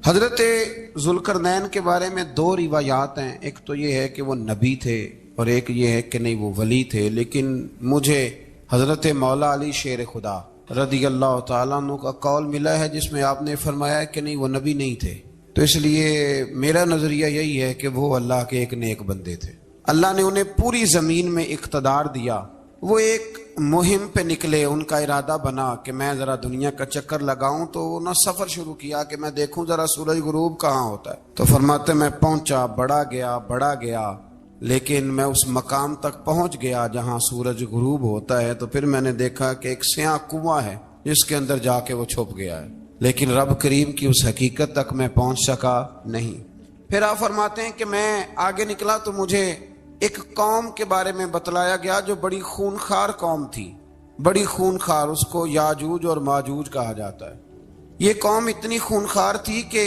حضرت ذوالقرنین کے بارے میں دو روایات ہیں، ایک تو یہ ہے کہ وہ نبی تھے اور ایک یہ ہے کہ نہیں وہ ولی تھے، لیکن مجھے حضرت مولا علی شیر خدا رضی اللہ تعالیٰ عنہ کا قول ملا ہے جس میں آپ نے فرمایا کہ نہیں وہ نبی نہیں تھے، تو اس لیے میرا نظریہ یہی ہے کہ وہ اللہ کے ایک نیک بندے تھے۔ اللہ نے انہیں پوری زمین میں اقتدار دیا، وہ ایک مہم پہ نکلے، ان کا ارادہ بنا کہ میں ذرا دنیا کا چکر لگاؤں، تو انہوں نے سفر شروع کیا کہ میں دیکھوں ذرا سورج غروب کہاں ہوتا ہے، تو فرماتے میں پہنچا، بڑا گیا لیکن میں اس مقام تک پہنچ گیا جہاں سورج غروب ہوتا ہے، تو پھر میں نے دیکھا کہ ایک سیاہ کنواں ہے جس کے اندر جا کے وہ چھپ گیا ہے، لیکن رب کریم کی اس حقیقت تک میں پہنچ سکا نہیں۔ پھر آپ فرماتے ہیں کہ میں آگے نکلا تو مجھے ایک قوم کے بارے میں بتلایا گیا جو بڑی خونخوار قوم تھی، بڑی خونخوار، اس کو یاجوج اور ماجوج کہا جاتا ہے۔ یہ قوم اتنی خونخوار تھی کہ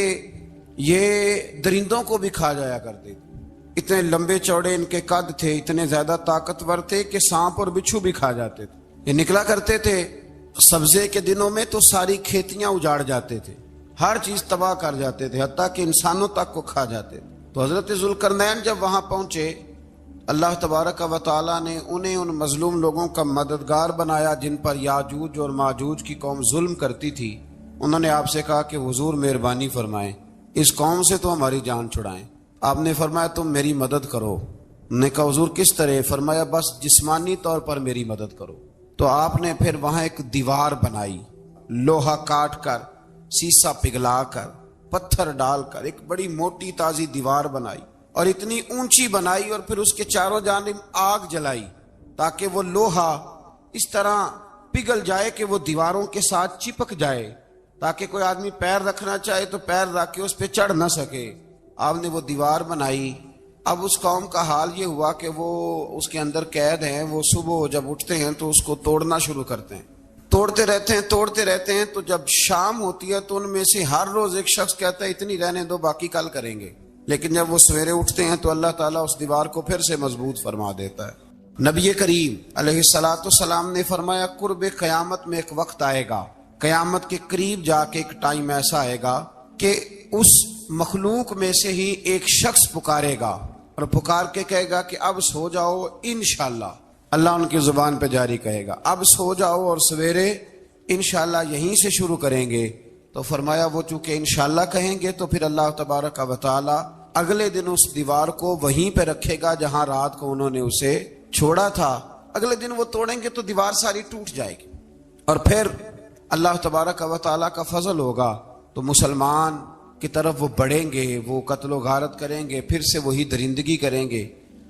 یہ درندوں کو بھی کھا جایا کرتے تھے، اتنے لمبے چوڑے ان کے قد تھے، اتنے زیادہ طاقتور تھے کہ سانپ اور بچھو بھی کھا جاتے تھے۔ یہ نکلا کرتے تھے سبزے کے دنوں میں تو ساری کھیتیاں اجاڑ جاتے تھے، ہر چیز تباہ کر جاتے تھے، حتیٰ کہ انسانوں تک کو کھا جاتے تھے۔ تو حضرت ذوالقرنین جب وہاں پہنچے، اللہ تبارک و تعالیٰ نے انہیں ان مظلوم لوگوں کا مددگار بنایا جن پر یاجوج اور ماجوج کی قوم ظلم کرتی تھی۔ انہوں نے آپ سے کہا کہ حضور مہربانی فرمائیں، اس قوم سے تو ہماری جان چھڑائیں۔ آپ نے فرمایا تم میری مدد کرو۔ انہوں نے کہا حضور کس طرح؟ فرمایا بس جسمانی طور پر میری مدد کرو۔ تو آپ نے پھر وہاں ایک دیوار بنائی، لوہا کاٹ کر، سیسا پگھلا کر، پتھر ڈال کر ایک بڑی موٹی تازی دیوار بنائی، اور اتنی اونچی بنائی، اور پھر اس کے چاروں جانب آگ جلائی تاکہ وہ لوہا اس طرح پگھل جائے کہ وہ دیواروں کے ساتھ چپک جائے، تاکہ کوئی آدمی پیر رکھنا چاہے تو پیر رکھ کے اس پہ چڑھ نہ سکے۔ آپ نے وہ دیوار بنائی۔ اب اس قوم کا حال یہ ہوا کہ وہ اس کے اندر قید ہیں، وہ صبح جب اٹھتے ہیں تو اس کو توڑنا شروع کرتے ہیں، توڑتے رہتے ہیں، تو جب شام ہوتی ہے تو ان میں سے ہر روز ایک شخص کہتا ہے اتنی رہنے دو باقی کل کریں گے، لیکن جب وہ سویرے اٹھتے ہیں تو اللہ تعالیٰ اس دیوار کو پھر سے مضبوط فرما دیتا ہے۔ نبی کریم علیہ السلام نے فرمایا قرب قیامت میں ایک وقت آئے گا، قیامت کے قریب جا کے ایک ٹائم ایسا آئے گا کہ اس مخلوق میں سے ہی ایک شخص پکارے گا اور پکار کے کہے گا کہ اب سو جاؤ انشاءاللہ، اللہ ان کی زبان پہ جاری کہے گا اب سو جاؤ اور سویرے انشاءاللہ یہیں سے شروع کریں گے۔ تو فرمایا وہ چونکہ انشاءاللہ کہیں گے تو پھر اللہ تبارک و تعالی اگلے دن اس دیوار کو وہیں پہ رکھے گا جہاں رات کو انہوں نے اسے چھوڑا تھا۔ اگلے دن وہ توڑیں گے تو دیوار ساری ٹوٹ جائے گی، اور پھر اللہ تبارک و تعالیٰ کا فضل ہوگا تو مسلمان کی طرف وہ بڑھیں گے، وہ قتل و غارت کریں گے، پھر سے وہی درندگی کریں گے،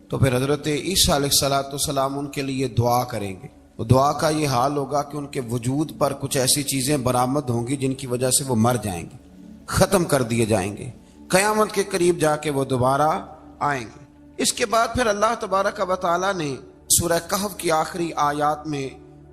تو پھر حضرت عیسیٰ علیہ السلام ان کے لیے دعا کریں گے۔ وہ دعا کا یہ حال ہوگا کہ ان کے وجود پر کچھ ایسی چیزیں برآمد ہوں گی جن کی وجہ سے وہ مر جائیں گے، ختم کر دیے جائیں گے، قیامت کے قریب جا کے وہ دوبارہ آئیں گے۔ اس کے بعد پھر اللہ تبارک و تعالیٰ نے سورہ کہف کی آخری آیات میں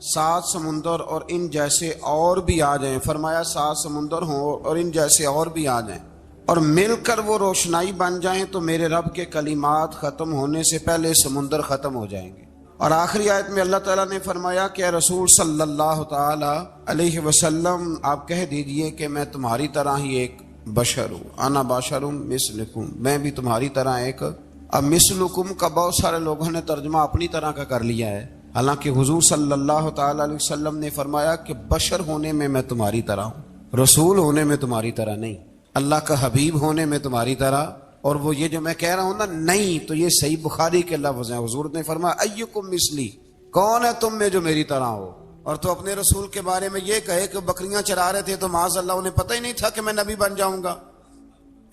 7 سمندر اور ان جیسے اور بھی آ جائیں، فرمایا 7 سمندر ہوں اور ان جیسے اور بھی آ جائیں اور مل کر وہ روشنائی بن جائیں تو میرے رب کے کلمات ختم ہونے سے پہلے سمندر ختم ہو جائیں گے۔ اور آخری آیت میں اللہ تعالیٰ نے فرمایا کہ اے رسول صلی اللہ تعالی علیہ وسلم آپ کہہ دیجئے کہ میں تمہاری طرح ہی ایک بشر ہوں، انا بشر مثلکم، میں بھی تمہاری طرح ایک۔ اب مثلکم کا بہت سارے لوگوں نے ترجمہ اپنی طرح کا کر لیا ہے، حالانکہ حضور صلی اللہ تعالی علیہ وسلم نے فرمایا کہ بشر ہونے میں تمہاری طرح ہوں، رسول ہونے میں تمہاری طرح نہیں، اللہ کا حبیب ہونے میں تمہاری طرح۔ اور وہ یہ جو میں کہہ رہا ہوں نا نہیں، تو یہ صحیح بخاری کے لفظ ہیں، حضور نے فرمایا ایکم مثلی، کون ہے تم میں جو میری طرح ہو؟ اور تو اپنے رسول کے بارے میں یہ کہے کہ بکریاں چرا رہے تھے تو معاذ اللہ انہیں پتہ ہی نہیں تھا کہ میں نبی بن جاؤں گا،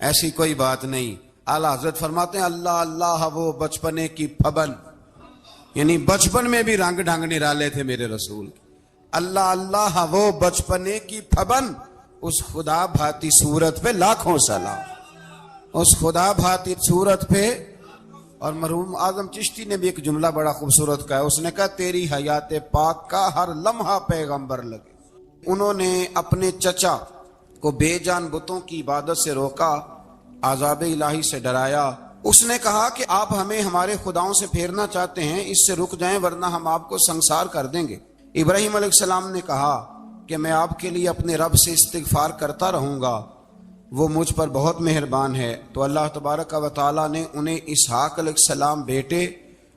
ایسی کوئی بات نہیں۔ اعلیٰ حضرت فرماتے ہیں اللہ اللہ وہ بچپنے کی پھبن، یعنی بچپن میں بھی رنگ ڈھنگ نرالے تھے میرے رسول۔ اللہ اللہ وہ بچپنے کی پھبن، اس خدا بھاتی صورت پہ لاکھوں سلام، اس خدا بھاتی صورت پہ۔ اور مرحوم اعظم چشتی نے بھی ایک جملہ بڑا خوبصورت کہا، اس نے کہا تیری حیات پاک کا ہر لمحہ پیغمبر لگے۔ انہوں نے اپنے چچا کو بے جان بتوں کی عبادت سے روکا، عذاب الہی سے ڈرایا۔ اس نے کہا کہ آپ ہمیں ہمارے خداؤں سے پھیرنا چاہتے ہیں، اس سے رک جائیں ورنہ ہم آپ کو سنسار کر دیں گے۔ ابراہیم علیہ السلام نے کہا کہ میں آپ کے لیے اپنے رب سے استغفار کرتا رہوں گا، وہ مجھ پر بہت مہربان ہے۔ تو اللہ تبارک و تعالیٰ نے انہیں اسحاق علیہ السلام بیٹے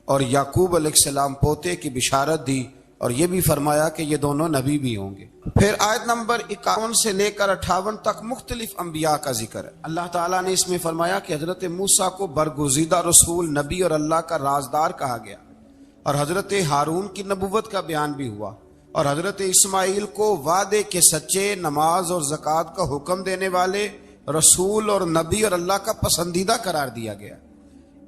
اور یعقوب علیہ السلام پوتے کی بشارت دی، اور یہ بھی فرمایا کہ یہ دونوں نبی بھی ہوں گے۔ پھر آیت نمبر 51 سے لے کر 58 تک مختلف انبیاء کا ذکر ہے۔ اللہ تعالیٰ نے اس میں فرمایا کہ حضرت موسیٰ کو برگزیدہ رسول، نبی اور اللہ کا رازدار کہا گیا، اور حضرت ہارون کی نبوت کا بیان بھی ہوا، اور حضرت اسماعیل کو وعدے کے سچے، نماز اور زکوٰۃ کا حکم دینے والے رسول اور نبی اور اللہ کا پسندیدہ قرار دیا گیا۔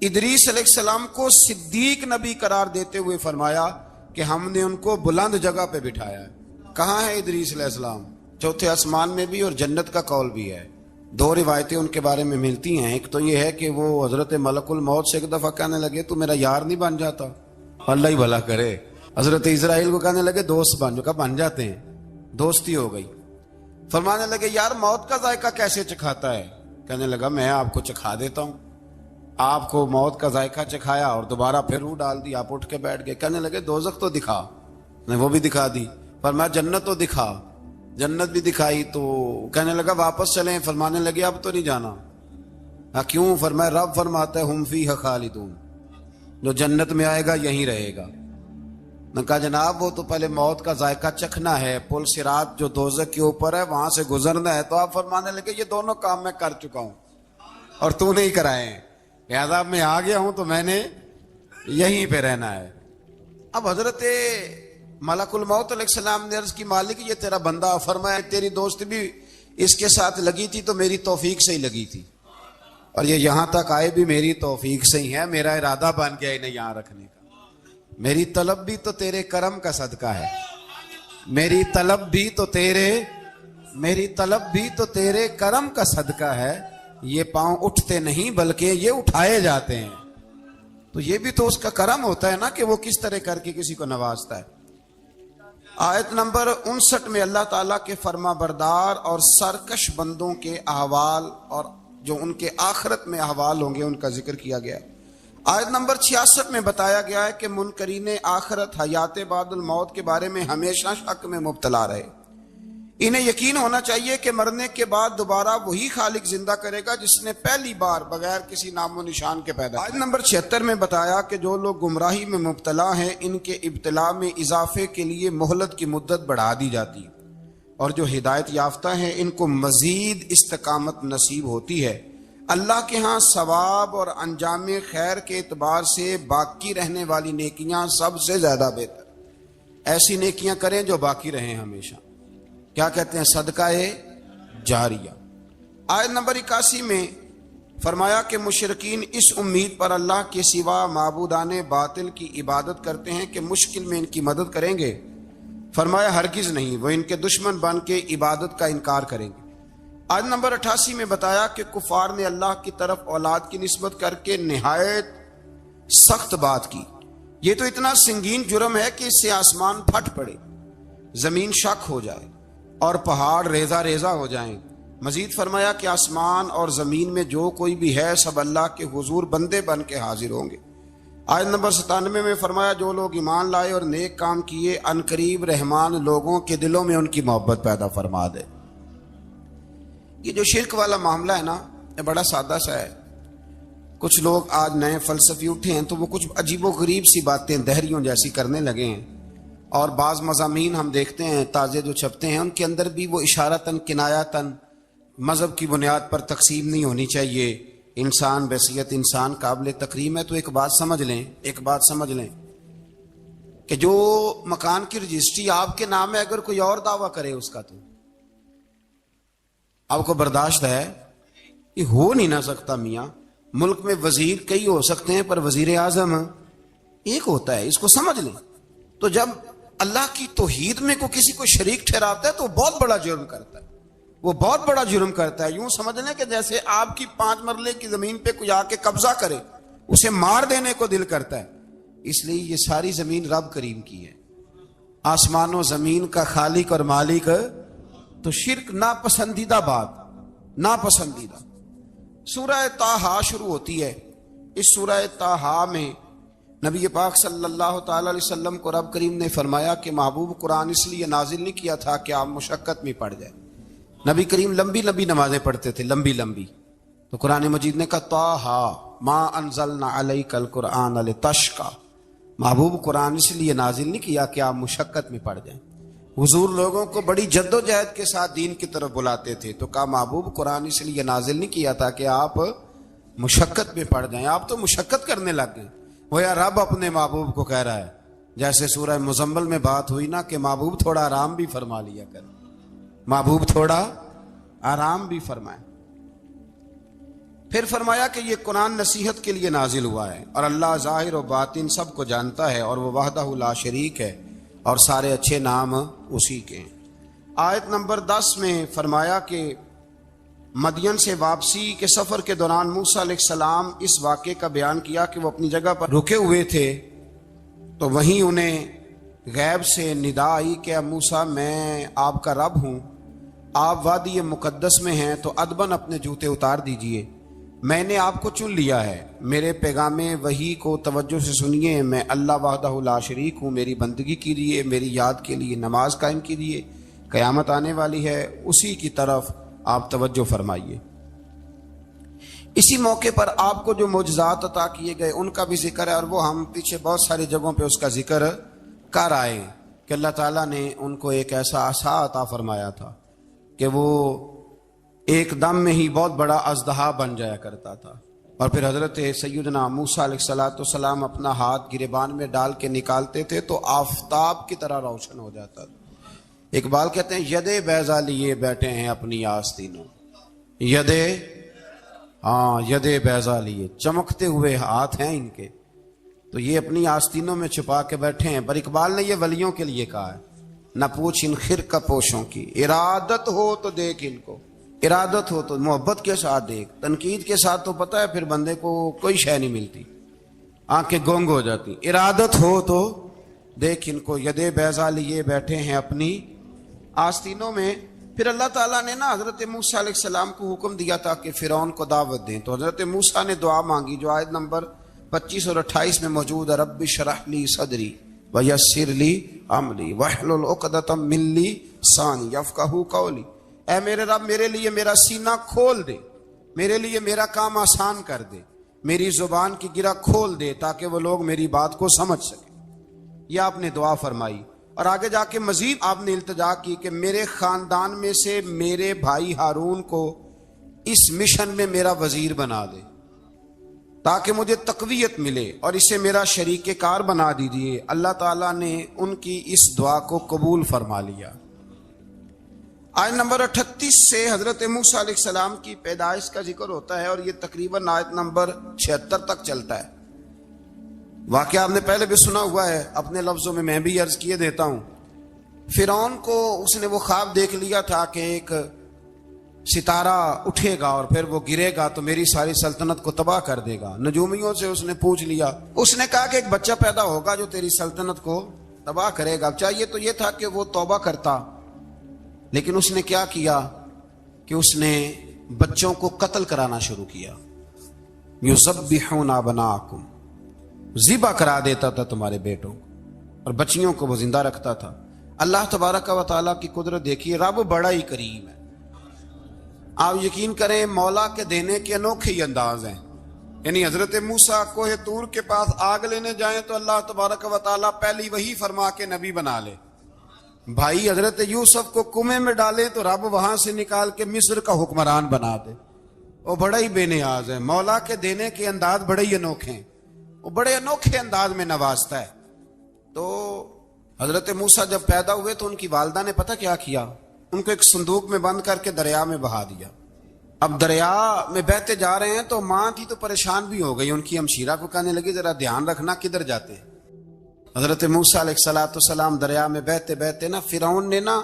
ادریس علیہ السلام کو صدیق نبی قرار دیتے ہوئے فرمایا کہ ہم نے ان کو بلند جگہ پہ بٹھایا ہے۔ کہاں ہے ادریس علیہ السلام؟ چوتھے آسمان میں بھی، اور جنت کا قول بھی ہے۔ دو روایتیں ان کے بارے میں ملتی ہیں۔ ایک تو یہ ہے کہ وہ حضرت ملک الموت سے ایک دفعہ کہنے لگے تو میرا یار نہیں بن جاتا؟ اللہ ہی بھلا کرے۔ حضرت اسرائیل کو کہنے لگے دوست بن جو، بن جاتے ہیں، دوستی ہو گئی۔ فرمانے لگے یار موت کا ذائقہ کیسے چکھاتا ہے؟ کہنے لگا میں آپ کو چکھا دیتا ہوں۔ آپ کو موت کا ذائقہ چکھایا اور دوبارہ پھر روح ڈال دی، آپ اٹھ کے بیٹھ گئے۔ کہنے لگے دوزخ تو دکھا، نے وہ بھی دکھا دی۔ فرمایا جنت تو دکھا، جنت بھی دکھائی۔ تو کہنے لگا واپس چلیں، فرمانے لگے اب تو نہیں جانا۔ کیوں؟ فرمایا رب فرماتا ہے ہم فیہا خالدون، جو جنت میں آئے گا یہیں رہے گا۔ نے کہا جناب وہ تو پہلے موت کا ذائقہ چکھنا ہے، پل صراط جو دوزخ کے اوپر ہے وہاں سے گزرنا ہے۔ تو آپ فرمانے لگے یہ دونوں کام میں کر چکا ہوں اور تو نہیں کرائے ہیں، لہذا میں آ گیا ہوں تو میں نے یہیں پہ رہنا ہے۔ اب حضرت ملک الموت علیہ السلام نے عرض کی مالک یہ تیرا بندہ، فرمایا تیری دوست بھی اس کے ساتھ لگی تھی تو میری توفیق سے ہی لگی تھی، اور یہ یہاں تک آئے بھی میری توفیق سے ہی ہے، میرا ارادہ بن گیا انہیں یہاں رکھنے کا۔ میری طلب بھی تو تیرے کرم کا صدقہ ہے، میری طلب بھی تو تیرے کرم کا صدقہ ہے۔ یہ پاؤں اٹھتے نہیں بلکہ یہ اٹھائے جاتے ہیں، تو یہ بھی تو اس کا کرم ہوتا ہے نا کہ وہ کس طرح کر کے کسی کو نوازتا ہے۔ آیت نمبر 59 میں اللہ تعالیٰ کے فرما بردار اور سرکش بندوں کے احوال اور جو ان کے آخرت میں احوال ہوں گے ان کا ذکر کیا گیا ہے۔ آیت نمبر 66 میں بتایا گیا ہے کہ منکرین آخرت حیات بعد الموت کے بارے میں ہمیشہ شک میں مبتلا رہے۔ انہیں یقین ہونا چاہیے کہ مرنے کے بعد دوبارہ وہی خالق زندہ کرے گا جس نے پہلی بار بغیر کسی نام و نشان کے پیدا کیا۔ آیت نمبر 76 میں بتایا کہ جو لوگ گمراہی میں مبتلا ہیں ان کے ابتلا میں اضافے کے لیے مہلت کی مدت بڑھا دی جاتی ہے، اور جو ہدایت یافتہ ہیں ان کو مزید استقامت نصیب ہوتی ہے۔ اللہ کے ہاں ثواب اور انجام خیر کے اعتبار سے باقی رہنے والی نیکیاں سب سے زیادہ بہتر، ایسی نیکیاں کریں جو باقی رہیں ہمیشہ، کیا کہتے ہیں صدقہ جاریہ۔ آیت نمبر 81 میں فرمایا کہ مشرکین اس امید پر اللہ کے سوا معبودان باطل کی عبادت کرتے ہیں کہ مشکل میں ان کی مدد کریں گے۔ فرمایا ہرگز نہیں، وہ ان کے دشمن بن کے عبادت کا انکار کریں گے۔ آیت نمبر 88 میں بتایا کہ کفار نے اللہ کی طرف اولاد کی نسبت کر کے نہایت سخت بات کی۔ یہ تو اتنا سنگین جرم ہے کہ اس سے آسمان پھٹ پڑے، زمین شک ہو جائے اور پہاڑ ریزہ ریزہ ہو جائیں۔ مزید فرمایا کہ آسمان اور زمین میں جو کوئی بھی ہے سب اللہ کے حضور بندے بن کے حاضر ہوں گے۔ آیت نمبر 97 میں فرمایا جو لوگ ایمان لائے اور نیک کام کیے عنقریب رحمان لوگوں کے دلوں میں ان کی محبت پیدا فرما دے۔ یہ جو شرک والا معاملہ ہے نا، یہ بڑا سادہ سا ہے۔ کچھ لوگ آج نئے فلسفی اٹھے ہیں تو وہ کچھ عجیب و غریب سی باتیں دہریوں جیسی کرنے لگے ہیں، اور بعض مضامین ہم دیکھتے ہیں تازے جو چھپتے ہیں ان کے اندر بھی وہ اشارتاً کنایاتاً مذہب کی بنیاد پر تقسیم نہیں ہونی چاہیے، انسان بحیثیت انسان قابل تکریم ہے۔ تو ایک بات سمجھ لیں کہ جو مکان کی رجسٹری آپ کے نام ہے اگر کوئی اور دعویٰ کرے اس کا تو آپ کو برداشت ہے؟ یہ ہو نہیں نہ سکتا میاں۔ ملک میں وزیر کئی ہو سکتے ہیں پر وزیر اعظم ایک ہوتا ہے، اس کو سمجھ لیں۔ تو جب اللہ کی توحید میں کو کسی کو شریک ٹھہراتا ہے تو بہت بڑا جرم کرتا ہے، وہ بہت بڑا جرم کرتا ہے۔ یوں سمجھ لیں کہ جیسے آپ کی 5 مرلے کی زمین پہ کوئی آ کے قبضہ کرے، اسے مار دینے کو دل کرتا ہے۔ اس لیے یہ ساری زمین رب کریم کی ہے، آسمان و زمین کا خالق اور مالک۔ تو شرک ناپسندیدہ بات، ناپسندیدہ۔ سورہ طٰہٰ شروع ہوتی ہے۔ اس سورہ طٰہٰ میں نبی پاک صلی اللہ تعالی علیہ وسلم کو رب کریم نے فرمایا کہ محبوب قرآن اس لیے نازل نہیں کیا تھا کہ آپ مشقت میں پڑ جائیں، نبی کریم لمبی لمبی نمازیں پڑھتے تھے، لمبی لمبی. تو قرآن مجید نے کہا طٰہٰ ما انزلنا علیک القرآن لتشقیٰ، محبوب قرآن اس لیے نازل نہیں کیا کہ آپ مشقت میں پڑ جائیں. حضور لوگوں کو بڑی جد و جہد کے ساتھ دین کی طرف بلاتے تھے، تو کہا محبوب قرآن اس لیے نازل نہیں کیا تھا کہ آپ مشقت میں پڑ جائیں. آپ تو مشقت کرنے لگ گئے. وہ یا رب اپنے محبوب کو کہہ رہا ہے، جیسے سورہ مزمل میں بات ہوئی نا کہ محبوب تھوڑا آرام بھی فرما لیا کر، محبوب تھوڑا آرام بھی فرمائے. پھر فرمایا کہ یہ قرآن نصیحت کے لیے نازل ہوا ہے، اور اللہ ظاہر و باطن سب کو جانتا ہے، اور وہ وحدہ لا شریک ہے، اور سارے اچھے نام اسی کے ہیں. آیت نمبر 10 میں فرمایا کہ مدین سے واپسی کے سفر کے دوران موسیٰ علیہ السلام اس واقعے کا بیان کیا کہ وہ اپنی جگہ پر رکے ہوئے تھے، تو وہیں انہیں غیب سے ندا آئی کہ اے موسیٰ میں آپ کا رب ہوں، آپ وادی مقدس میں ہیں تو ادباً اپنے جوتے اتار دیجئے، میں نے آپ کو چن لیا ہے، میرے پیغام وحی کو توجہ سے سنیے، میں اللہ وحدہ لا شریک ہوں، میری بندگی کیجیے، میری یاد کے لیے نماز قائم کیجیے، قیامت آنے والی ہے، اسی کی طرف آپ توجہ فرمائیے. اسی موقع پر آپ کو جو معجزات عطا کیے گئے ان کا بھی ذکر ہے، اور وہ ہم پیچھے بہت ساری جگہوں پہ اس کا ذکر کر آئے کہ اللہ تعالیٰ نے ان کو ایک ایسا عصا عطا فرمایا تھا کہ وہ ایک دم میں ہی بہت اژدہا اژدہا بن جایا کرتا تھا. اور پھر حضرت سیدنا موسیٰ علیہ السلام اپنا ہاتھ گریبان میں ڈال کے نکالتے تھے تو آفتاب کی طرح روشن ہو جاتا تھا. اقبال کہتے ہیں یدے بیضا لیے بیٹھے ہیں اپنی آستینوں، یدے بیضا لیے، چمکتے ہوئے ہاتھ ہیں ان کے، تو یہ اپنی آستینوں میں چھپا کے بیٹھے ہیں. پر اقبال نے یہ ولیوں کے لیے کہا ہے، نہ پوچھ ان خرقہ پوشوں کی، ارادت ہو تو دیکھ ان کو، ارادت ہو تو محبت کے ساتھ دیکھ، تنقید کے ساتھ تو پتہ ہے پھر بندے کو کوئی شے نہیں ملتی، آنکھیں گونگ ہو جاتی. ارادت ہو تو دیکھ ان کو، یدے بیضا لیے بیٹھے ہیں اپنی آستینوں میں. پھر اللہ تعالیٰ نے نا حضرت موسیٰ علیہ السلام کو حکم دیا تھا کہ فرعون کو دعوت دیں، تو حضرت موسیٰ نے دعا مانگی جو آیت نمبر 25 اور 28 میں موجود ہے، رب اشرح لی صدری ویسر لی امری واحلل عقدۃ من لسانی یفقہوا قولی. اے میرے رب میرے لیے میرا سینہ کھول دے، میرے لیے میرا کام آسان کر دے، میری زبان کی گرہ کھول دے تاکہ وہ لوگ میری بات کو سمجھ سکیں. یہ آپ نے دعا فرمائی. اور آگے جا کے مزید آپ نے التجا کی کہ میرے خاندان میں سے میرے بھائی ہارون کو اس مشن میں میرا وزیر بنا دے تاکہ مجھے تقویت ملے، اور اسے میرا شریک کار بنا دیجیے. اللہ تعالیٰ نے ان کی اس دعا کو قبول فرما لیا. آیت نمبر 38 سے حضرت موسیٰ علیہ السلام کی پیدائش کا ذکر ہوتا ہے، اور یہ تقریباً آیت نمبر 76 تک چلتا ہے. واقعہ آپ نے پہلے بھی سنا ہوا ہے، اپنے لفظوں میں بھی عرض کیے دیتا ہوں. فرعون کو اس نے وہ خواب دیکھ لیا تھا کہ ایک ستارہ اٹھے گا اور پھر وہ گرے گا تو میری ساری سلطنت کو تباہ کر دے گا. نجومیوں سے اس نے پوچھ لیا، اس نے کہا کہ ایک بچہ پیدا ہوگا جو تیری سلطنت کو تباہ کرے گا. چاہیے تو یہ تھا کہ وہ توبہ کرتا، لیکن اس نے کیا کیا کہ اس نے بچوں کو قتل کرانا شروع کیا. یذبحون ابناءکم، ذبح کرا دیتا تھا تمہارے بیٹوں کو، اور بچیوں کو وہ زندہ رکھتا تھا. اللہ تبارک و تعالیٰ کی قدرت دیکھیے، رب بڑا ہی کریم ہے. آپ یقین کریں مولا کے دینے کے انوکھے ہی انداز ہیں. یعنی حضرت موسیٰ کوہ طور کے پاس آگ لینے جائیں تو اللہ تبارک و تعالیٰ پہلی وہی فرما کے نبی بنا لے. بھائی حضرت یوسف کو کنویں میں ڈالے تو رب وہاں سے نکال کے مصر کا حکمران بنا دے. وہ بڑا ہی بے نیاز ہے. مولا کے دینے کے انداز بڑے ہی انوکھے ہیں، وہ بڑے انوکھے انداز میں نوازتا ہے. تو حضرت موسیٰ جب پیدا ہوئے تو ان کی والدہ نے پتہ کیا کیا، ان کو ایک صندوق میں بند کر کے دریا میں بہا دیا. اب دریا میں بہتے جا رہے ہیں تو ماں تھی تو پریشان بھی ہو گئی. ان کی ہمشیرہ کو کہنے لگی ذرا دھیان رکھنا کدھر جاتے ہیں. حضرت موسیٰ علیہ السلام دریا میں بہتے بہتے نا فرعون نے نا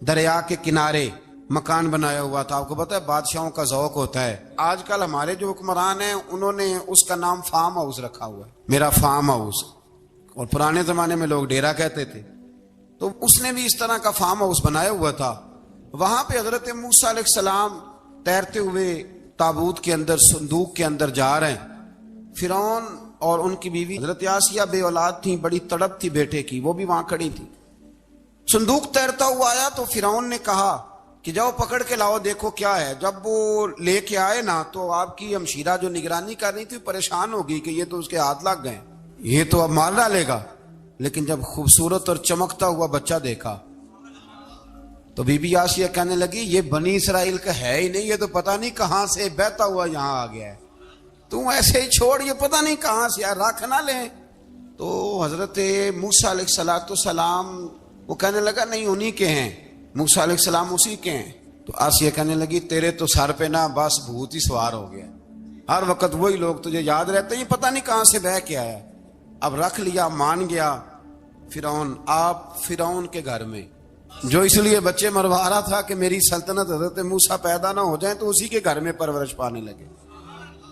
دریا کے کنارے مکان بنایا ہوا تھا. آپ کو پتہ ہے بادشاہوں کا ذوق ہوتا ہے. آج کل ہمارے جو حکمران ہیں انہوں نے اس کا نام فارم ہاؤس رکھا ہوا ہے، میرا فارم ہاؤس، اور پرانے زمانے میں لوگ ڈیرا کہتے تھے. تو اس نے بھی اس طرح کا فارم ہاؤس بنایا ہوا تھا. وہاں پہ حضرت موسیٰ علیہ السلام تیرتے ہوئے تابوت کے اندر صندوق کے اندر جا رہے ہیں. فرعون اور ان کی بیوی حضرت آسیہ بے اولاد تھیں، بڑی تڑپ تھی بیٹے کی، وہ بھی وہاں کھڑی تھی. صندوق تیرتا ہوا آیا تو فرعون نے کہا کہ جاؤ پکڑ کے لاؤ دیکھو کیا ہے. جب وہ لے کے آئے نا تو آپ کی ہمشیرہ جو نگرانی کر رہی تھی پریشان ہو گئی کہ یہ تو اس کے ہاتھ لگ گئے, یہ تو اب مار ڈالے گا. لیکن جب خوبصورت اور چمکتا ہوا بچہ دیکھا تو بی بی آسیہ کہنے لگی یہ بنی اسرائیل کا ہے ہی نہیں, یہ تو پتہ نہیں کہاں سے بہتا ہوا یہاں آ گیا ہے, تو ایسے ہی چھوڑ, یہ پتہ نہیں کہاں سے رکھ نہ لیں. تو حضرت موسیٰ علیہ السلام وہ کہنے لگا نہیں انہی کے ہیں, موسیٰ علیہ السلام اسی کے ہیں. تو آسیہ کہنے لگی تیرے تو سر پہ نا بس بھوت ہی سوار ہو گیا, ہر وقت وہی لوگ تجھے یاد رہتے ہیں, پتہ نہیں کہاں سے بہ کے آیا. اب رکھ لیا, مان گیا فرعون. آپ فرعون کے گھر میں جو اس لیے بچے مروا رہا تھا کہ میری سلطنت حضرت موسیٰ پیدا نہ ہو جائیں, تو اسی کے گھر میں پرورش پانے لگے,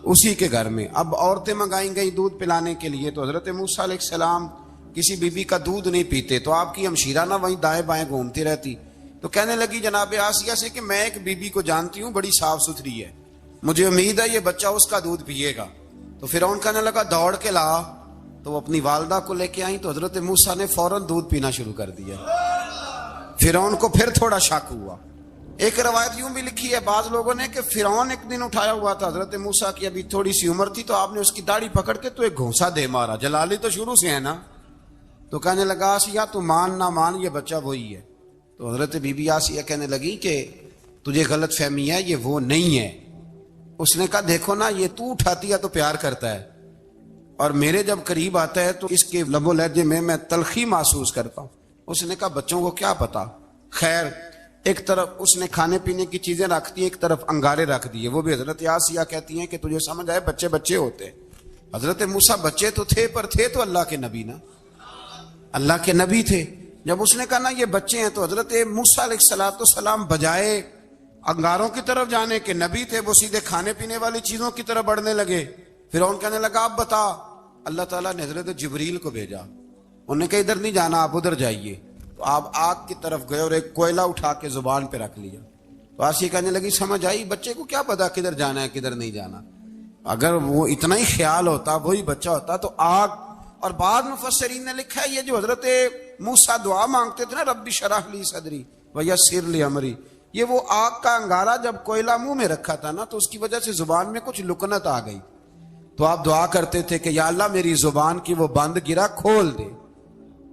اسی کے گھر میں. اب عورتیں منگائیں گئی دودھ پلانے کے لیے, تو حضرت موسیٰ علیہ السلام کسی بی بی کا دودھ نہیں پیتے, تو آپ کی ہمشیرہ نہ وہیں دائیں بائیں گھومتی رہتی. تو کہنے لگی جناب آسیہ سے کہ میں ایک بی بی کو جانتی ہوں, بڑی صاف ستھری ہے, مجھے امید ہے یہ بچہ اس کا دودھ پیے گا. تو فرعون کہنے لگا دوڑ کے لا, تو وہ اپنی والدہ کو لے کے آئیں, تو حضرت موسیٰ نے فوراً دودھ پینا شروع کر دیا. فرعون کو پھر تھوڑا شک ہوا. ایک روایت یوں بھی لکھی ہے بعض لوگوں نے کہ فرعون ایک دن اٹھایا ہوا تھا حضرت موسیٰ کی ابھی تھوڑی سی عمر تھی, تو آپ نے اس کی داڑھی پکڑ کے تو ایک گھونسا دے مارا, جلالی تو شروع سے ہے نا. تو کہنے لگا آسیہ تو مان نہ مان یہ بچہ وہی ہے. تو حضرت بی بی آسیہ کہنے لگی کہ تجھے غلط فہمی ہے, یہ وہ نہیں ہے. اس نے کہا دیکھو نا یہ تو اٹھاتی ہے تو پیار کرتا ہے, اور میرے جب قریب آتا ہے تو اس کے لب و لہجے میں تلخی محسوس کرتا ہوں. اس نے کہا بچوں کو کیا پتا. خیر ایک طرف اس نے کھانے پینے کی چیزیں رکھ دی, ایک طرف انگارے رکھ دیے. وہ بھی حضرت آسیہ کہتی ہیں کہ تجھے سمجھ آئے بچے بچے ہوتے. حضرت موسیٰ بچے تو تھے, پر تھے تو اللہ کے نبی نا, اللہ کے نبی تھے. جب اس نے کہا نا یہ بچے ہیں, تو حضرت موسیٰ علیہ السلام بجائے انگاروں کی طرف جانے کے نبی تھے, وہ سیدھے کھانے پینے والی چیزوں کی طرف بڑھنے لگے. فرعون کہنے لگا اب بتا. اللہ تعالیٰ نے حضرت جبریل کو بھیجا, انہوں نے کہا ادھر نہیں جانا آپ ادھر جائیے. تو آپ آگ کی طرف گئے اور ایک کوئلہ اٹھا کے زبان پہ رکھ لیا. تو آسیہ کہنے لگی سمجھ آئی, بچے کو کیا پتا کدھر جانا ہے کدھر نہیں جانا. اگر وہ اتنا ہی خیال ہوتا, وہی بچہ ہوتا تو آگ. اور بعض مفسرین نے لکھا ہے یہ جو حضرت موسیٰ دعا مانگتے تھے نا رب اشرح لی صدری ویسر لی امری, یہ وہ آگ کا انگارہ جب کوئلہ منہ میں رکھا تھا نا, تو اس کی وجہ سے زبان میں کچھ لکنت آ گئی. تو آپ دعا کرتے تھے کہ یا اللہ میری زبان کی وہ بند گرا کھول دے,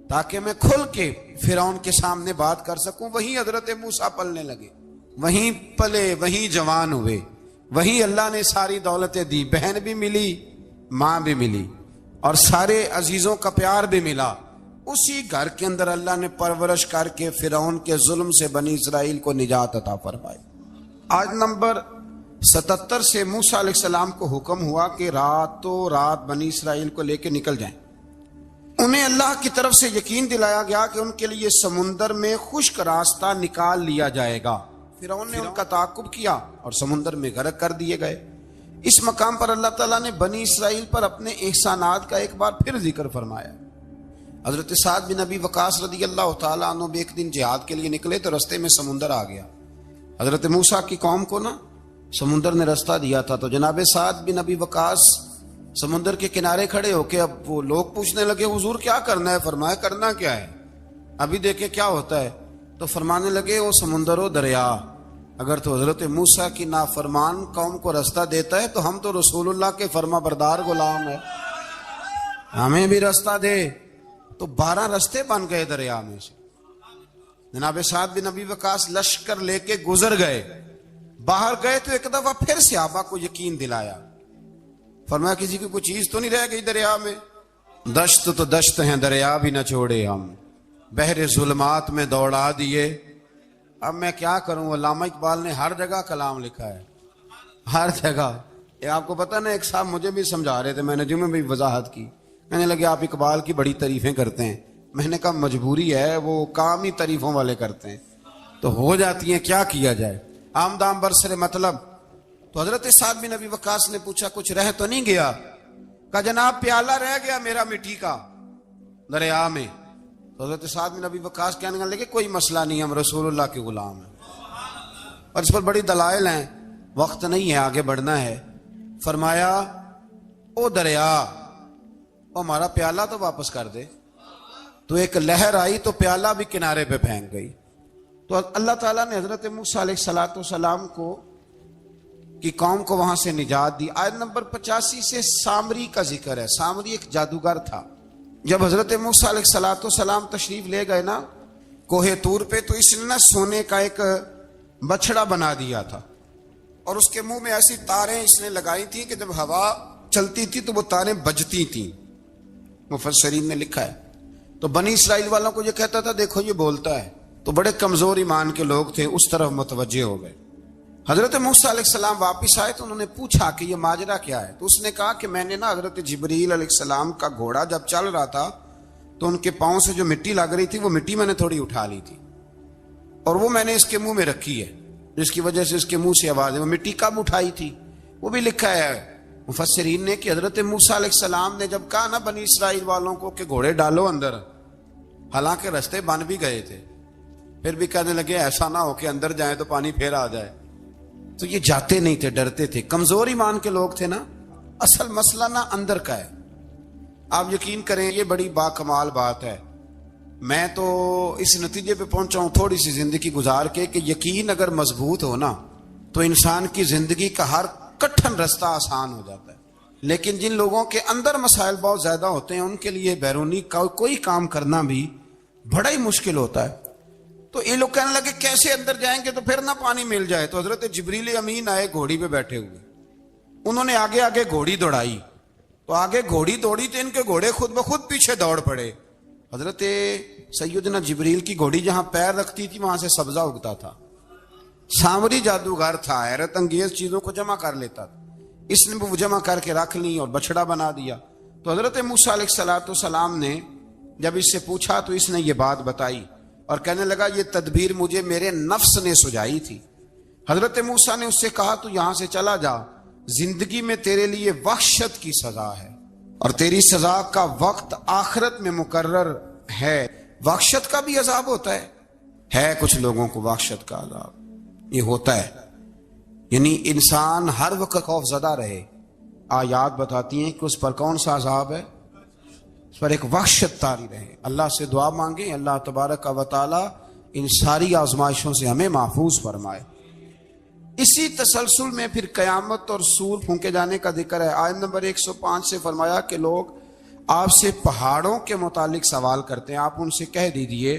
تاکہ میں کھل کے فرعون کے سامنے بات کر سکوں. وہیں حضرت موسیٰ پلنے لگے, وہیں پلے, وہیں جوان ہوئے, وہیں اللہ نے ساری دولتیں دی. بہن بھی ملی, ماں بھی ملی, اور سارے عزیزوں کا پیار بھی ملا. اسی گھر کے اندر اللہ نے پرورش کر کے فرعون کے ظلم سے بنی اسرائیل کو نجات عطا فرمائی. آج نمبر 77 سے موسیٰ علیہ السلام کو حکم ہوا کہ راتوں رات بنی اسرائیل کو لے کے نکل جائیں. انہیں اللہ کی طرف سے یقین دلایا گیا کہ ان کے لیے سمندر میں خشک راستہ نکال لیا جائے گا. فرعون نے ان کا تعاقب کیا اور سمندر میں غرق کر دیے گئے. اس مقام پر اللہ تعالیٰ نے بنی اسرائیل پر اپنے احسانات کا ایک بار پھر ذکر فرمایا. حضرت سعد بن ابی وقاص رضی اللہ تعالیٰ عنہ بھی ایک دن جہاد کے لیے نکلے تو رستے میں سمندر آ گیا. حضرت موسیٰ کی قوم کو نا سمندر نے رستہ دیا تھا. تو جناب سعد بن ابی وقاص سمندر کے کنارے کھڑے ہو کے, اب وہ لوگ پوچھنے لگے حضور کیا کرنا ہے. فرمایا کرنا کیا ہے, ابھی دیکھیں کیا ہوتا ہے. تو فرمانے لگے وہ سمندر و دریا, اگر تو حضرت موسیٰ کی نافرمان قوم کو رستہ دیتا ہے تو ہم تو رسول اللہ کے فرما بردار غلام ہیں, ہمیں بھی رستہ دے. تو 12 رستے بن گئے دریا میں سے. جناب سعد بن ابی وقاص لشکر لے کے گزر گئے, باہر گئے تو ایک دفعہ پھر صحابہ کو یقین دلایا. فرمایا کسی کی کوئی چیز تو نہیں رہ گئی دریا میں. دشت تو دشت ہیں دریا بھی نہ چھوڑے ہم, بحر ظلمات میں دوڑا دیے. اب میں کیا کروں, علامہ اقبال نے ہر جگہ کلام لکھا ہے, ہر جگہ. یہ آپ کو پتہ نا, ایک صاحب مجھے بھی سمجھا رہے تھے, میں نے جمعے میں بھی وضاحت کی. کہنے لگے آپ اقبال کی بڑی تعریفیں کرتے ہیں. میں نے کہا مجبوری ہے, وہ کام ہی تعریفوں والے کرتے ہیں تو ہو جاتی ہیں, کیا کیا جائے. آمدام برسر مطلب. تو حضرت سعد بن ابی وقاص نے پوچھا کچھ رہ تو نہیں گیا. کہا جناب پیالہ رہ گیا میرا مٹی کا دریا میں. تو حضرت سعد بن ابی وقاص کہنے لگے کوئی مسئلہ نہیں, ہم رسول اللہ کے غلام ہیں. اور اس پر بڑی دلائل ہیں, وقت نہیں ہے آگے بڑھنا ہے. فرمایا او دریا, او ہمارا پیالہ تو واپس کر دے. تو ایک لہر آئی تو پیالہ بھی کنارے پہ پھینک گئی. تو اللہ تعالیٰ نے حضرت موسیٰ علیہ السلام کو کی قوم کو وہاں سے نجات دی۔ آیت نمبر 85 سے سامری کا ذکر ہے۔ سامری ایک جادوگر تھا۔ جب حضرت موسیٰ علیہ السلام تشریف لے گئے نا کوہ طور پہ، تو اس نے نا سونے کا ایک بچڑا بنا دیا تھا، اور اس کے منہ میں ایسی تاریں اس نے لگائی تھی کہ جب ہوا چلتی تھی تو وہ تاریں بجتی تھیں، مفسرین نے لکھا ہے۔ تو بنی اسرائیل والوں کو یہ کہتا تھا دیکھو یہ بولتا ہے، تو بڑے کمزور ایمان کے لوگ تھے، اس طرف متوجہ ہو گئے۔ حضرت موسیٰ علیہ السلام واپس آئے تو انہوں نے پوچھا کہ یہ ماجرا کیا ہے، تو اس نے کہا کہ میں نے نا حضرت جبریل علیہ السلام کا گھوڑا جب چل رہا تھا تو ان کے پاؤں سے جو مٹی لگ رہی تھی وہ مٹی میں نے تھوڑی اٹھا لی تھی، اور وہ میں نے اس کے منہ میں رکھی ہے، جس کی وجہ سے اس کے منہ سے آواز ہے۔ وہ مٹی کب اٹھائی تھی وہ بھی لکھا ہے مفسرین نے کہ حضرت موسیٰ علیہ السلام نے جب کہا نا بنی اسرائیل والوں کو کہ گھوڑے ڈالو اندر، حالانکہ رستے بن بھی گئے تھے، پھر بھی کہنے لگے ایسا نہ ہو کہ اندر جائیں تو پانی پھر آ جائے، تو یہ جاتے نہیں تھے، ڈرتے تھے، کمزور ایمان کے لوگ تھے نا۔ اصل مسئلہ نا اندر کا ہے۔ آپ یقین کریں یہ بڑی باکمال بات ہے۔ میں تو اس نتیجے پہ پہنچا ہوں تھوڑی سی زندگی گزار کے کہ یقین اگر مضبوط ہو نا تو انسان کی زندگی کا ہر کٹھن رستہ آسان ہو جاتا ہے، لیکن جن لوگوں کے اندر مسائل بہت زیادہ ہوتے ہیں ان کے لیے بیرونی کوئی کام کرنا بھی بڑا ہی مشکل ہوتا ہے۔ تو یہ لوگ کہنے لگے کیسے اندر جائیں گے تو پھر نہ پانی مل جائے، تو حضرت جبریل امین آئے گھوڑی پہ بیٹھے ہوئے، انہوں نے آگے آگے گھوڑی دوڑائی، تو آگے گھوڑی دوڑی تو ان کے گھوڑے خود بخود پیچھے دوڑ پڑے۔ حضرت سیدنا جبریل کی گھوڑی جہاں پیر رکھتی تھی وہاں سے سبزہ اگتا تھا۔ سامری جادوگر تھا، حیرت انگیز چیزوں کو جمع کر لیتا تھا، اس نے وہ جمع کر کے رکھ لی اور بچڑا بنا دیا۔ تو حضرت موسیٰ علیہ السلام نے جب اس سے پوچھا تو اس نے یہ بات بتائی اور کہنے لگا یہ تدبیر مجھے میرے نفس نے سجائی تھی۔ حضرت موسیٰ نے اس سے کہا تو یہاں سے چلا جا، زندگی میں تیرے لیے وحشت کی سزا ہے اور تیری سزا کا وقت آخرت میں مقرر ہے۔ وحشت کا بھی عذاب ہوتا ہے کچھ لوگوں کو وحشت کا عذاب یہ ہوتا ہے، یعنی انسان ہر وقت خوف زدہ رہے۔ آیات بتاتی ہیں کہ اس پر کون سا عذاب ہے، اس پر ایک وحشت طاری رہے۔ اللہ سے دعا مانگیں اللہ تبارک و تعالی ان ساری آزمائشوں سے ہمیں محفوظ فرمائے۔ اسی تسلسل میں پھر قیامت اور سور پھونکے جانے کا ذکر ہے۔ آیت نمبر 105 سے فرمایا کہ لوگ آپ سے پہاڑوں کے متعلق سوال کرتے ہیں، آپ ان سے کہہ دیجئے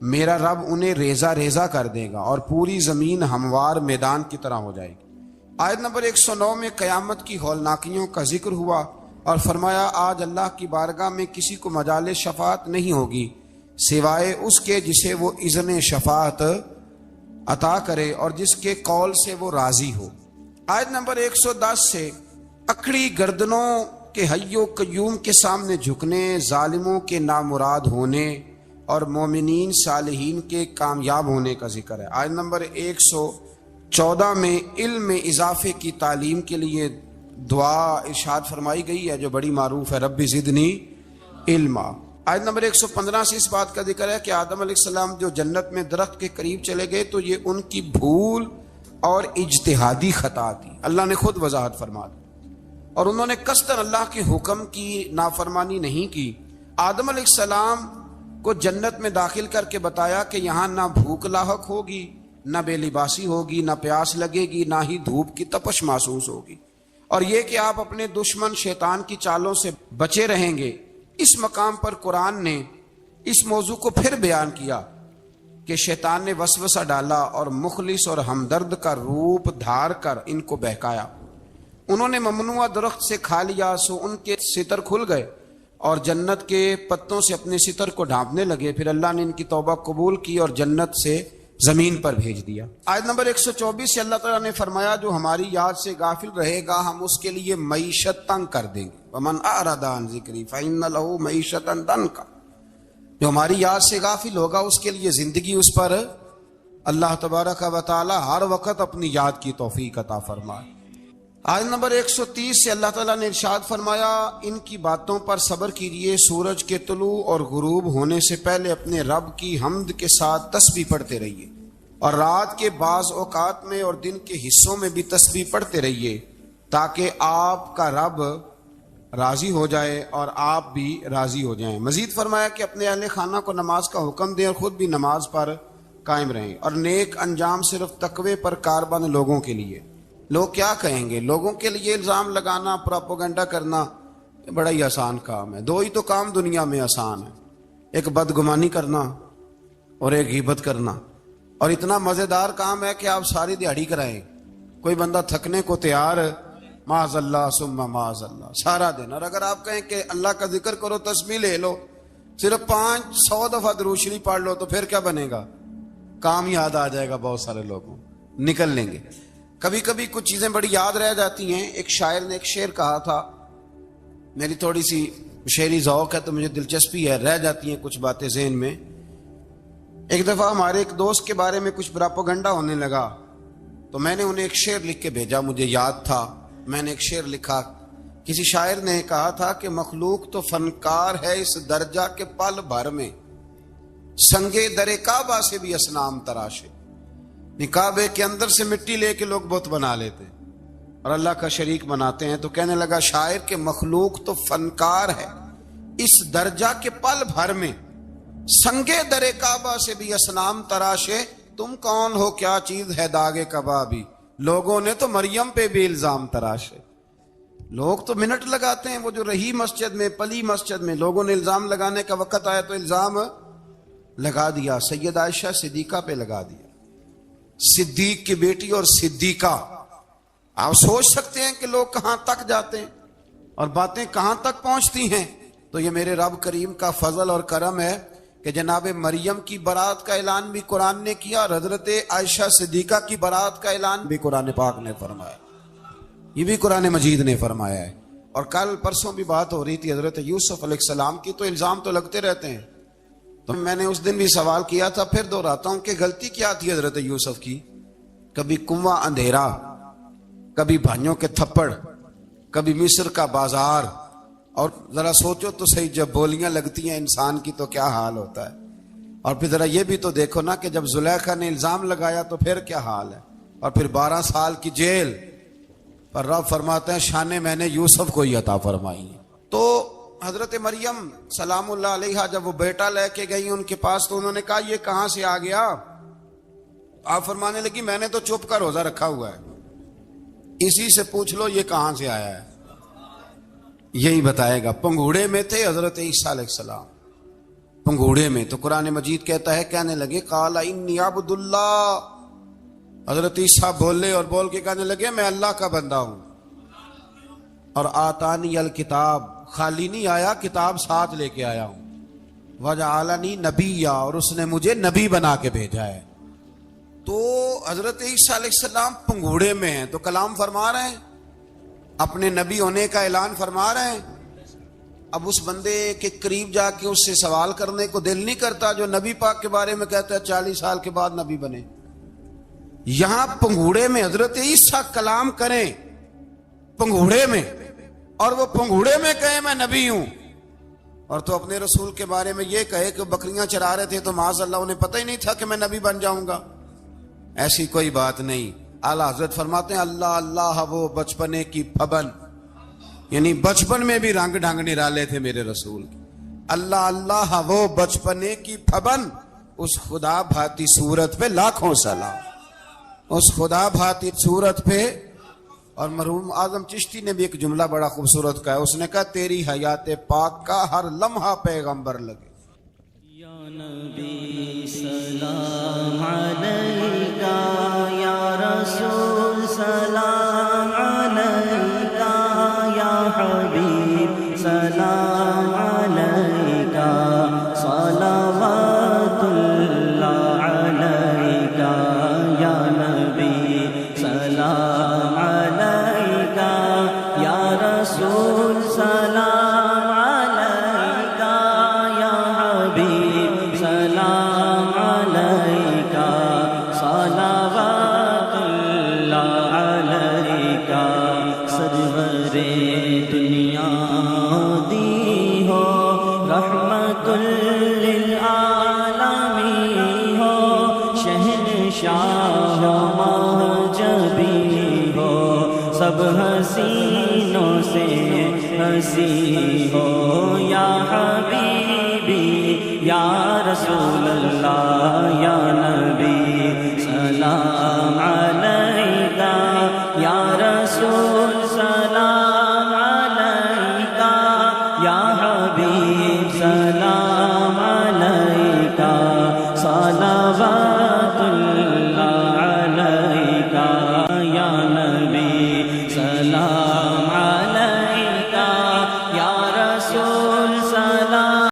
میرا رب انہیں ریزہ ریزہ کر دے گا اور پوری زمین ہموار میدان کی طرح ہو جائے گی۔ آیت نمبر 109 میں قیامت کی ہولناکیوں کا ذکر ہوا اور فرمایا آج اللہ کی بارگاہ میں کسی کو مجال شفاعت نہیں ہوگی سوائے اس کے جسے وہ اذن شفاعت عطا کرے اور جس کے قول سے وہ راضی ہو۔ آیت نمبر 110 سے اکڑی گردنوں کے حی و قیوم کے سامنے جھکنے، ظالموں کے نامراد ہونے اور مومنین صالحین کے کامیاب ہونے کا ذکر ہے۔ آیت نمبر 114 میں علم میں اضافے کی تعلیم کے لیے دعا ارشاد فرمائی گئی ہے جو بڑی معروف ہے، رب زدنی علما۔ آیت نمبر 115 سے اس بات کا ذکر ہے کہ آدم علیہ السلام جو جنت میں درخت کے قریب چلے گئے تو یہ ان کی بھول اور اجتہادی خطا تھی، اللہ نے خود وضاحت فرما دی، اور انہوں نے قصداً اللہ کے حکم کی نافرمانی نہیں کی۔ آدم علیہ السلام کو جنت میں داخل کر کے بتایا کہ یہاں نہ بھوک لاحق ہوگی، نہ بے لباسی ہوگی، نہ پیاس لگے گی، نہ ہی دھوپ کی تپش محسوس ہوگی، اور یہ کہ آپ اپنے دشمن شیطان کی چالوں سے بچے رہیں گے۔ اس مقام پر قرآن نے اس موضوع کو پھر بیان کیا کہ شیطان نے وسوسہ ڈالا اور مخلص اور ہمدرد کا روپ دھار کر ان کو بہکایا۔ انہوں نے ممنوع درخت سے کھا لیا سو ان کے ستر کھل گئے اور جنت کے پتوں سے اپنے ستر کو ڈھانپنے لگے، پھر اللہ نے ان کی توبہ قبول کی اور جنت سے زمین پر بھیج دیا۔ آیت نمبر 124 سے اللہ تعالیٰ نے فرمایا جو ہماری یاد سے غافل رہے گا ہم اس کے لیے معیشت تنگ کر دیں گے، وَمَنْ أَعْرَضَ عَنْ ذِكْرِي فَإِنَّ لَهُ مَعِيشَةً ضَنْكًا، جو ہماری یاد سے غافل ہوگا اس کے لیے زندگی اس پر اللہ تبارک و تعالی ہر وقت اپنی یاد کی توفیق عطا فرمائے۔ آیت نمبر 130 سے اللہ تعالیٰ نے ارشاد فرمایا ان کی باتوں پر صبر کیجئے، سورج کے طلوع اور غروب ہونے سے پہلے اپنے رب کی حمد کے ساتھ تسبیح پڑھتے رہیے، اور رات کے بعض اوقات میں اور دن کے حصوں میں بھی تسبیح پڑھتے رہیے تاکہ آپ کا رب راضی ہو جائے اور آپ بھی راضی ہو جائیں۔ مزید فرمایا کہ اپنے اہل خانہ کو نماز کا حکم دیں اور خود بھی نماز پر قائم رہیں، اور نیک انجام صرف تقوی پر کاربند لوگوں کے لیے۔ لوگ کیا کہیں گے؟ لوگوں کے لیے الزام لگانا، پروپیگنڈا کرنا بڑا ہی آسان کام ہے۔ دو ہی تو کام دنیا میں آسان ہے، ایک بدگمانی کرنا اور ایک غیبت کرنا، اور اتنا مزیدار کام ہے کہ آپ ساری دیہڑی کرائیں، کوئی بندہ تھکنے کو تیار ہے، معاذ اللہ ثم معاذ اللہ سارا دن۔ اور اگر آپ کہیں کہ اللہ کا ذکر کرو، تسبیح لے لو، صرف 500 دفعہ درود شریف پڑھ لو، تو پھر کیا بنے گا؟ کام یاد آ جائے گا، بہت سارے لوگوں نکل لیں گے۔ کبھی کبھی کچھ چیزیں بڑی یاد رہ جاتی ہیں۔ ایک شاعر نے ایک شعر کہا تھا، میری تھوڑی سی شعری ذوق ہے تو مجھے دلچسپی ہے، رہ جاتی ہیں کچھ باتیں ذہن میں۔ ایک دفعہ ہمارے ایک دوست کے بارے میں کچھ پروپیگنڈا ہونے لگا، تو میں نے انہیں ایک شعر لکھ کے بھیجا، مجھے یاد تھا، میں نے ایک شعر لکھا۔ کسی شاعر نے کہا تھا کہ مخلوق تو فنکار ہے اس درجہ کے پل بھر میں، سنگے در کعبہ سے بھی اصنام تراشے۔ کعبے کے اندر سے مٹی لے کے لوگ بت بنا لیتے اور اللہ کا شریک بناتے ہیں۔ تو کہنے لگا شاعر کہ مخلوق تو فنکار ہے اس درجہ کے پل بھر میں، سنگے در کعبہ سے بھی اصنام تراشے۔ تم کون ہو، کیا چیز ہے داغ کبابی، لوگوں نے تو مریم پہ بھی الزام تراشے۔ لوگ تو منٹ لگاتے ہیں، وہ جو رہی مسجد میں، پلی مسجد میں، لوگوں نے الزام لگانے کا وقت آیا تو الزام لگا دیا، سید عائشہ صدیقہ پہ لگا دیا، صدیق کی بیٹی اور صدیقہ۔ آپ سوچ سکتے ہیں کہ لوگ کہاں تک جاتے ہیں اور باتیں کہاں تک پہنچتی ہیں۔ تو یہ میرے رب کریم کا فضل اور کرم ہے کہ جناب مریم کی برات کا اعلان بھی قرآن نے کیا، اور حضرت عائشہ صدیقہ کی برات کا اعلان بھی قرآن پاک نے فرمایا، یہ بھی قرآن مجید نے فرمایا ہے۔ اور کل پرسوں بھی بات ہو رہی تھی حضرت یوسف علیہ السلام کی، تو الزام تو لگتے رہتے ہیں۔ تو میں نے اس دن بھی سوال کیا تھا، پھر دہراتا ہوں کہ غلطی کیا تھی حضرت یوسف کی؟ کبھی کنواں اندھیرا، کبھی بھائیوں کے تھپڑ، کبھی مصر کا بازار، اور ذرا سوچو تو صحیح، جب بولیاں لگتی ہیں انسان کی تو کیا حال ہوتا ہے۔ اور پھر ذرا یہ بھی تو دیکھو نا کہ جب زلیخا نے الزام لگایا تو پھر کیا حال ہے، اور پھر 12 سال کی جیل، پر رب فرماتے ہیں شانیں میں نے یوسف کو ہی عطا فرمائی ہیں۔ تو حضرت مریم سلام اللہ علیہا جب وہ بیٹا لے کے گئی ان کے پاس، تو انہوں نے کہا یہ کہاں سے آ گیا؟ آپ فرمانے لگی میں نے تو چپ کر روزہ رکھا ہوا ہے، اسی سے پوچھ لو یہ کہاں سے آیا ہے، یہی بتائے گا۔ پنگوڑے میں تھے حضرت عیسیٰ علیہ السلام، پنگوڑے میں، تو قرآن مجید کہتا ہے کہنے لگے قال انی عبد اللہ، حضرت عیسیٰ بولے اور بول کے کہنے لگے میں اللہ کا بندہ ہوں، اور آتانی الکتاب، خالی نہیں آیا، کتاب ساتھ لے کے آیا ہوں، وجعلنی نبیا، اور اس نے مجھے نبی بنا کے بھیجا ہے۔ تو حضرت عیسیٰ علیہ السلام پنگوڑے میں ہیں تو کلام فرما رہے ہیں، اپنے نبی ہونے کا اعلان فرما رہے ہیں۔ اب اس بندے کے قریب جا کے اس سے سوال کرنے کو دل نہیں کرتا جو نبی پاک کے بارے میں کہتا ہے 40 سال کے بعد نبی بنے۔ یہاں پنگوڑے میں حضرت عیسیٰ کلام کریں، پنگوڑے میں، اور وہ پنگوڑے میں کہے میں نبی ہوں، اور تو اپنے رسول کے بارے میں یہ کہے کہ بکریاں چرا رہے تھے تو معاذ اللہ انہیں پتہ ہی نہیں تھا کہ میں نبی بن جاؤں گا۔ ایسی کوئی بات نہیں۔ اعلیٰ حضرت فرماتے ہیں اللہ اللہ وہ بچپنے کی پھبن، یعنی بچپن میں بھی رنگ ڈھنگ نرالے تھے میرے رسول کی۔ اللہ اللہ وہ بچپنے کی پھبن، اس خدا بھاتی صورت پہ لاکھوں سلام، اس خدا بھاتی صورت پہ۔ اور مرحوم اعظم چشتی نے بھی ایک جملہ بڑا خوبصورت کہا، اس نے کہا تیری حیات پاک کا ہر لمحہ پیغمبر لگے۔ یا نبی سلام علیکہ، یا رسول سلام علیکہ، یا حبیب سلام علیکہ، صلوات اللہ علیکہ، یا نبی سلام علیکہ، یا رسول سلام علیکہ، یا حبیب سلام علیکہ، صلوات اللہ علیکہ۔ سرور دنیا دی ہو، رحمت للعالمین ہو، شہنشاہ مہجبی ہو، سب حسینوں سے ہنسی ہو، یا حبیبی یا رسول اللہ یا نبی سلام علیکہ یا رسول سلام علیکہ یا حبیب سلام علیکہ صلوات اللہ علیکہ یا نبی سلام